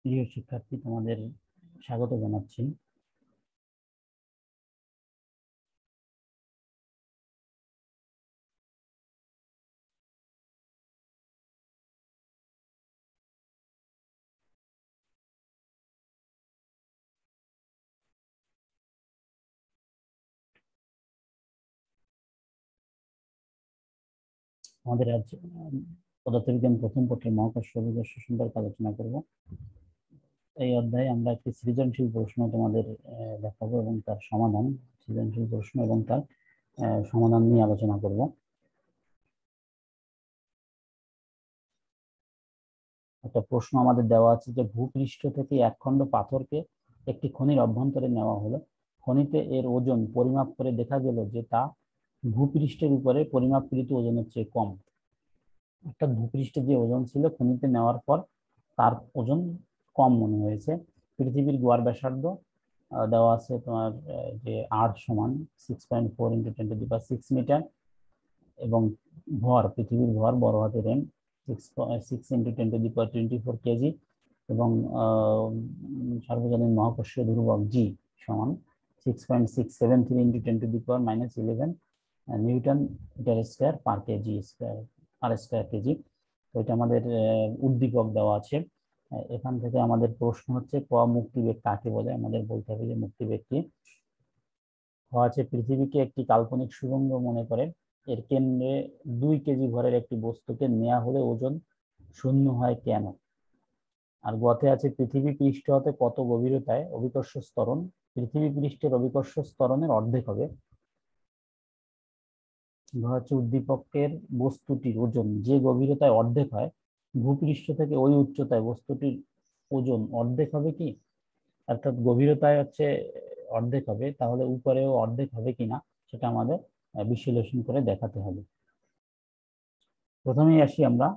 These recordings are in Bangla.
প্রিয় শিক্ষার্থী, তোমাদের স্বাগত জানাচ্ছি। আমাদের আজ পদার্থবিজ্ঞান প্রথম পত্রের মহাকর্ষ অভিকর্ষ সম্পর্কে আলোচনা করব। এই অধ্যায়ে আমরা একটি সৃজনশীল প্রশ্ন তোমাদের দেখাবো এবং তার সমাধান, সৃজনশীল প্রশ্ন এবং তার সমাধান নিয়ে আলোচনা করব। একটা প্রশ্ন আমাদের দেওয়া আছে যে ভূপৃষ্ঠ থেকে একখণ্ড পাথরকে একটি খনির অভ্যন্তরে নেওয়া হলো। খনিতে এর ওজন পরিমাপ করে দেখা গেল যে তা ভূপৃষ্ঠের উপরে পরিমাপকৃত ওজনের চেয়ে কম। অর্থাৎ ভূপৃষ্ঠে যে ওজন ছিল খনিতে নেওয়ার পর তার ওজন কম মনে হয়েছে। পৃথিবীর গড় ব্যাসার্ধ দেওয়া আছে তোমার যে আর সমান 6.4 × 10⁶ মিটার এবং ভর, পৃথিবীর ভর বড় হাতের এম 6 × 10⁻24 কেজি এবং সার্বজনীন মহাকর্ষীয় ধ্রুবক জি সমান 6.673 × 10⁻11 newton metre square per kg square আর স্কয়ার কেজি। তো এটা আমাদের উদ্দীপক দেওয়া আছে। এখান থেকে আমাদের প্রশ্ন হচ্ছে ক মুক্তিবেগ কাকে বলে। আমাদের বলতে হবে যে মুক্তিবেগ কি। আছে পৃথিবীকে একটি কাল্পনিক সুড়ঙ্গ মনে করে এর কেন্দ্রে 2 কেজি ভরের একটি বস্তুকে নেওয়া হলে ওজন শূন্য হয় কেন। আর গতে আছে পৃথিবী পৃষ্ঠ হতে কত গভীরতায় অভিকর্ষ স্তরণ পৃথিবী পৃষ্ঠের অভিকর্ষ স্তরণের অর্ধেক হবে। হচ্ছে উদ্দীপকের বস্তুটির ওজন যে গভীরতায় অর্ধেক হয় ভূপৃষ্ঠ থেকে ওই উচ্চতায় বস্তুটির ওজন অর্ধেক হবে কি। অর্থাৎ গভীরতায় হচ্ছে অর্ধেক হবে, তাহলে উপরেও অর্ধেক হবে কিনা সেটা আমাদের বিশ্লেষণ করে দেখাতে হবে। প্রথমেই আসি আমরা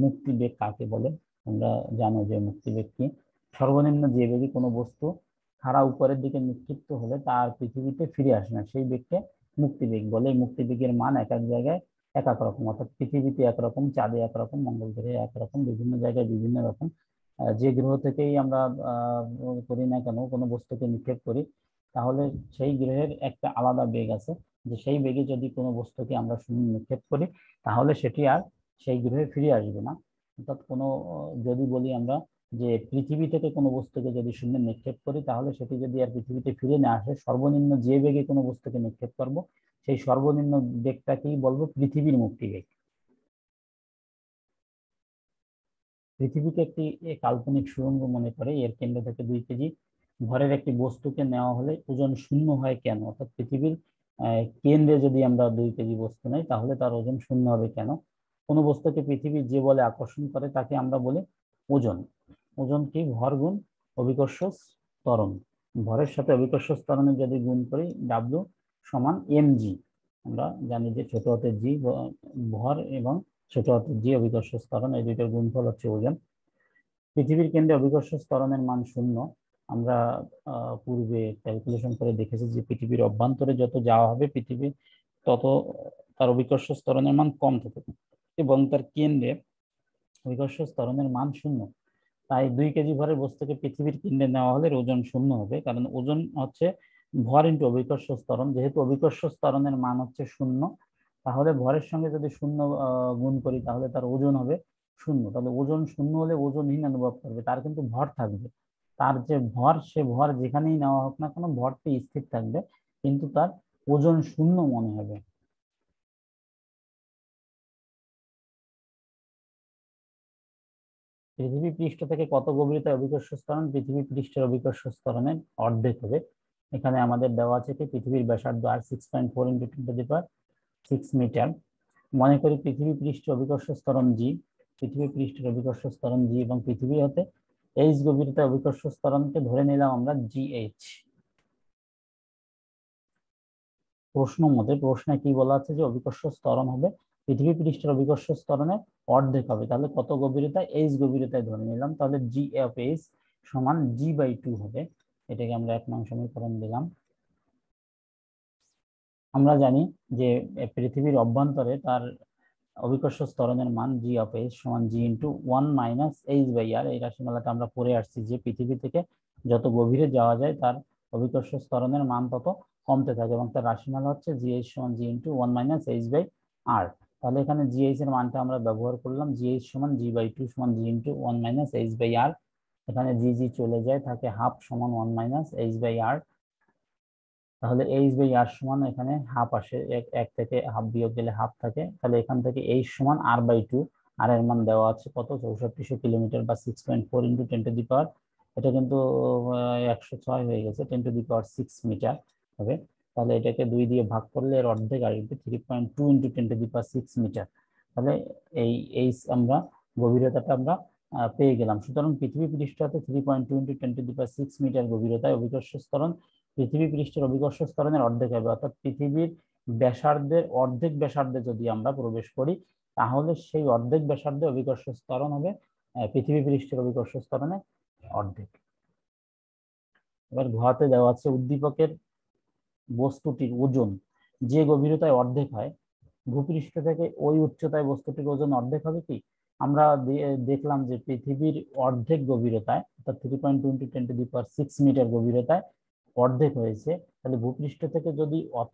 মুক্তিবেগ কাকে বলে। তোমরা জানো যে মুক্তিবেগ কি। সর্বনিম্ন যে বেগে কোনো বস্তু খাড়া উপরের দিকে নিক্ষিপ্ত হলে তার পৃথিবীতে ফিরে আসে না, সেই বেগকে মুক্তিবেগ বলে। মুক্তিবেগের মান এক এক জায়গায় এক এক রকম, অর্থাৎ পৃথিবীতে একরকম, চাঁদে একরকম, মঙ্গল গ্রহে একরকম, বিভিন্ন জায়গায় বিভিন্ন রকম। যে গ্রহ থেকেই আমরা করি না কেন, কোনো বস্তুকে নিক্ষেপ করি, তাহলে সেই গ্রহের একটা আলাদা বেগ আছে, যে সেই বেগে যদি কোনো বস্তুকে আমরা শূন্য নিক্ষেপ করি তাহলে সেটি আর সেই গ্রহে ফিরে আসবে না। অর্থাৎ কোনো যদি বলি আমরা যে পৃথিবী থেকে কোনো বস্তুকে যদি শূন্যে নিক্ষেপ করি তাহলে সেটি যদি আর পৃথিবীতে ফিরে না আসে, সর্বনিম্ন যে বেগে কোনো বস্তুকে নিক্ষেপ করব সেই সর্বনিম্ন বেগটাকেই বলবো পৃথিবীর মুক্তিবেগ। পৃথিবীকে একটি কাল্পনিক সুড়ঙ্গ মনে করে এর কেন্দ্র থেকে 2 কেজি ভরের একটি বস্তুকে নেওয়া হলে ওজন শূন্য হয় কেন। অর্থাৎ পৃথিবীর কেন্দ্রে যদি আমরা 2 কেজি বস্তু নেই তাহলে তার ওজন শূন্য হবে কেন। কোনো বস্তুকে পৃথিবীর যে বলে আকর্ষণ করে তাকে আমরা বলি ওজন। ওজন কি? ভর গুণ অভিকর্ষ ত্বরণ। ভরের সাথে অভিকর্ষ ত্বরণের যদি গুণ করি ডাব্লিউ সমান mg। আমরা জানি যে ছোট হাতের জি ভর এবং ছোট হাতের জি অভিকর্ষ ত্বরণ, এই দুইটার গুণফল হচ্ছে ওজন। পৃথিবীর কেন্দ্রে অভিকর্ষ ত্বরণের মান শূন্য। আমরা পূর্বে ক্যালকুলেশন করে দেখেছি যে পৃথিবীর অভ্যন্তরে যত যাওয়া হবে পৃথিবী তত তার অভিকর্ষ ত্বরণের মান কম থাকে এবং তার কেন্দ্রে অভিকর্ষ ত্বরণের মান শূন্য। তাই 2 কেজি ভরের বস্তুকে পৃথিবীর কেন্দ্রে নেওয়া হলে ওজন শূন্য হবে, কারণ ওজন হচ্ছে ভর ইন্টু অভিকর্ষ ত্বরণ। যেহেতু অভিকর্ষ ত্বরণের মান হচ্ছে শূন্য, তাহলে ভরের সঙ্গে যদি শূন্য গুণ করি তাহলে তার ওজন হবে শূন্য। তাহলে ওজন শূন্য হলে ওজনহীন অনুভব করবে, তার কিন্তু ভর থাকবে। তার যে ভর, সে ভর যেখানেই নেওয়া হোক না কেন ভরটি স্থির থাকবে, কিন্তু তার ওজন শূন্য মনে হবে। পৃথিবী পৃষ্ঠ থেকে কত গভীরতায় অভিকর্ষ ত্বরণ পৃথিবী পৃষ্ঠের অভিকর্ষ ত্বরণের অর্ধেক হবে। এখানে আমাদের দেওয়া আছে কি পৃথিবীর ব্যাসার্ধ আর 6.4 × 10⁶ মিটার। মনে করি পৃথিবী পৃষ্ঠের অভিকর্ষ ত্বরণ জি, পৃথিবী পৃষ্ঠের অভিকর্ষ ত্বরণ জি এবং পৃথিবী হতে এইচ গভীরতায় অভিকর্ষ ত্বরণকে ধরে নিলাম আমরা জিএইচ। প্রশ্নে কি বলা আছে যে অভিকর্ষ ত্বরণ হবে পৃথিবী পৃষ্ঠের অভিকর্ষ ত্বরণের অর্ধেক হবে, তাহলে কত গভীরতায়? এইচ গভীরতায় ধরে নিলাম, তাহলে জি এফ এইচ সমান g/2 হবে। এটাকে আমরা 1 নং সমীকরণ দিলাম। আমরা জানি যে পৃথিবীর অভ্যন্তরে তার অভিকর্ষ ত্বরণের মান জি অফ এইচ সমান জি ইন্টু 1 - h/r। এই রাশিমালাটা আমরা পড়ে আসছি যে পৃথিবী থেকে যত গভীরে যাওয়া যায় তার অভিকর্ষ ত্বরণের মান তত কমতে থাকে, এবং তার রাশিমালা হচ্ছে জি এইচ সমান জি ইন্টু 1 - h/r। তাহলে এখানে জি এইচ এর মানটা আমরা ব্যবহার করলাম, জি এইচ সমান জি/2 সমান জি ইন্টু 1 - h/r। এখানে জি জি চলে যায়, থাকে হাফ সমান 1 - h/r। তাহলে h/r সমান এখানে হাফ আসে, এক থেকে হাফ বিয়োগ গেলে হাফ থাকে, তাহলে এখান থেকে h সমান r/2। আর এর মান দেওয়া আছে কত, 6400 কিলোমিটার বা 6.4 ইন্টু 10 টু দি পাওয়ার, এটা কিন্তু 106 হয়ে গেছে, 10 টু দি পাওয়ার 6 মিটার হবে। তাহলে এটাকে 2 দিয়ে ভাগ করলে এর অর্ধেক আসবে, 3.2 into 10 to the power 6 metre. তাহলে এই আমরা গভীরতাটা আমরা পেয়ে গেলাম। সুতরাং পৃথিবী পৃষ্ঠতে 3.2 into 10 to the power 6 metre গভীরতায় অভিকর্ষ ত্বরণ পৃথিবী পৃষ্ঠের অভিকর্ষ ত্বরণের অর্ধেক হবে, অর্থাৎ পৃথিবীর ব্যাসার্ধের অর্ধেক ব্যাসার্ধে যদি আমরা প্রবেশ করি তাহলে সেই অর্ধেক ব্যাসার্ধে অভিকর্ষ ত্বরণ হবে পৃথিবী পৃষ্ঠের অভিকর্ষ ত্বরণের অর্ধেক। এবার ঘতে দেওয়া আছে উদ্দীপকের বস্তুটির ওজন যে গভীরতায় অর্ধেক হয়, ভূপৃষ্ঠ থেকে ওই উচ্চতায় বস্তুটির ওজন অর্ধেক হবে কি? আমরা দেখলাম যে পৃথিবীর অর্ধেক গভীরতায়, অর্থাৎ 3.2 into 10 to the power 6 metre গভীরতায় অর্ধেক হয়েছে, তাহলে ভূপৃষ্ঠ থেকে যদি অত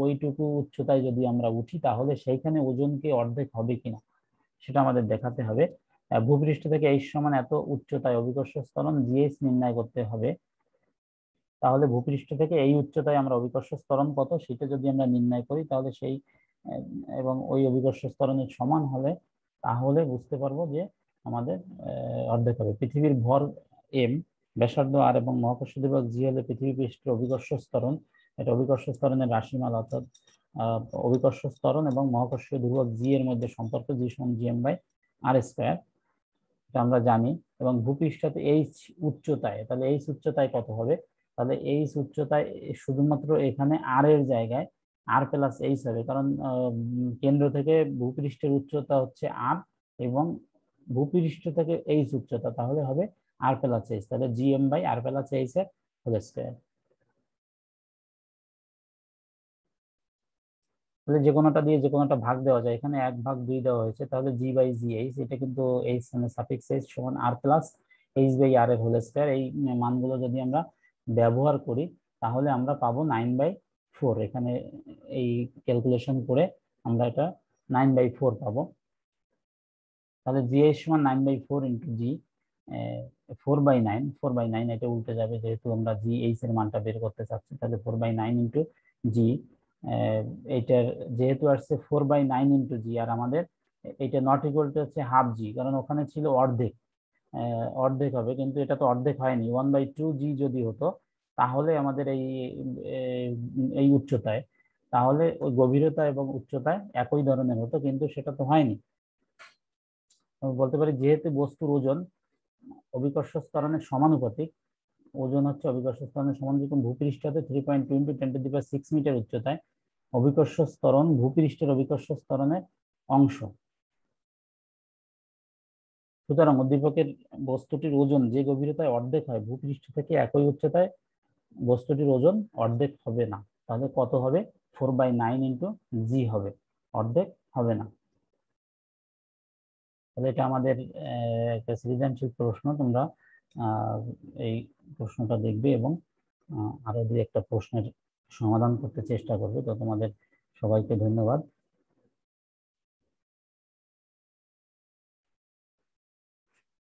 ওইটুকু উচ্চতায় যদি আমরা উঠি তাহলে সেইখানে ওজনকে অর্ধেক হবে কিনা সেটা আমাদের দেখাতে হবে। ভূপৃষ্ঠ থেকে এইচ সমান এত উচ্চতায় অভিকর্ষ ত্বরণ জিএইচ নির্ণয় করতে হবে। তাহলে ভূপৃষ্ঠ থেকে এই উচ্চতায় আমরা অভিকর্ষ ত্বরণ কত সেটা যদি আমরা নির্ণয় করি তাহলে সেই এবং ওই অভিকর্ষ ত্বরণের সমান হলে তাহলে বুঝতে পারবো যে আমাদের অর্ধেক হবে। পৃথিবীর ভর এম, ব্যাসার্ধ আর এবং মহাকর্ষ ধ্রুবক জি হলে পৃথিবী পৃষ্ঠের অভিকর্ষ ত্বরণ। এটা অভিকর্ষ ত্বরণের রাশিমালা, অর্থাৎ অভিকর্ষ ত্বরণ এবং মহাকর্ষীয় ধ্রুবক জি এর মধ্যে সম্পর্ক জি সমান gm/r², এটা আমরা জানি। এবং ভূপৃষ্ঠতে এইচ উচ্চতায়, তাহলে এইচ উচ্চতায় কত হবে? তাহলে এইচ উচ্চতায় শুধুমাত্র এখানে আর এর জায়গায় r+h হবে, কারণ কেন্দ্র থেকে ভূপৃষ্ঠের উচ্চতা হচ্ছে আর এবং ভূপৃষ্ঠ থেকে এইচ উচ্চতা, তাহলে হবে r+h, তাহলে gm/r+h এর হোল স্কয়ার। তাহলে যে কোনোটা দিয়ে যে কোনোটা ভাগ দেওয়া যায়, এখানে 1/2 দেওয়া হয়েছে, তাহলে g/gh, এটা কিন্তু h মানে সাফিক্স h সমান r+h/r এর হোল স্কয়ার। এই মানগুলো যদি আমরা ব্যবহার করি তাহলে আমরা পাবো 9/4। এখানে এই ক্যালকুলেশন করে আমরা এটা 9/4 পাবো। তাহলে gh সমান 9/4 ইন্টু জি, 4/9 এটা উল্টে যাবে যেহেতু আমরা gh এর মানটা বের করতে চাচ্ছি, তাহলে 4/9 ইন্টু জি। এইটার যেহেতু আসছে 4/9 ইন্টু জি, আর আমাদের এটা নট ইকুয়াল টু হচ্ছে হাফ জি, কারণ ওখানে ছিল অর্ধেক, অর্ধেক হবে, কিন্তু এটা তো অর্ধেক হয়নি। 1/2 জি যদি হতো তাহলে আমাদের এই এই উচ্চতায়, তাহলে ওই গভীরতা এবং উচ্চতায় একই ধরনের হতো, কিন্তু সেটা তো হয়নি। বলতে পারি যেহেতু বস্তুর ওজন অভিকর্ষ ত্বরণের সমানুপাতিক, ওজন হচ্ছে অভিকর্ষ ত্বরণের সমানুপাতিক, ভূপৃষ্ঠতে 3.2 into 10 to the power 6 metre উচ্চতায় অভিকর্ষ ত্বরণ ভূপৃষ্ঠের অভিকর্ষ ত্বরণের অংশ। সুতরাং উদ্দীপকের বস্তুটির ওজন যে গভীরতায় অর্ধেক হয়, ভূপৃষ্ঠ থেকে একই উচ্চতায় বস্তুটির ওজন অর্ধেক হবে না। তাহলে কত হবে? 4/9 ইন্টু জি হবে, অর্ধেক হবে না। তাহলে এটা আমাদের একটা সৃজনশীল প্রশ্ন। তোমরা এই প্রশ্নটা দেখবে এবং আরো দুই একটা প্রশ্নের সমাধান করতে চেষ্টা করবে। তো তোমাদের সবাইকে ধন্যবাদ।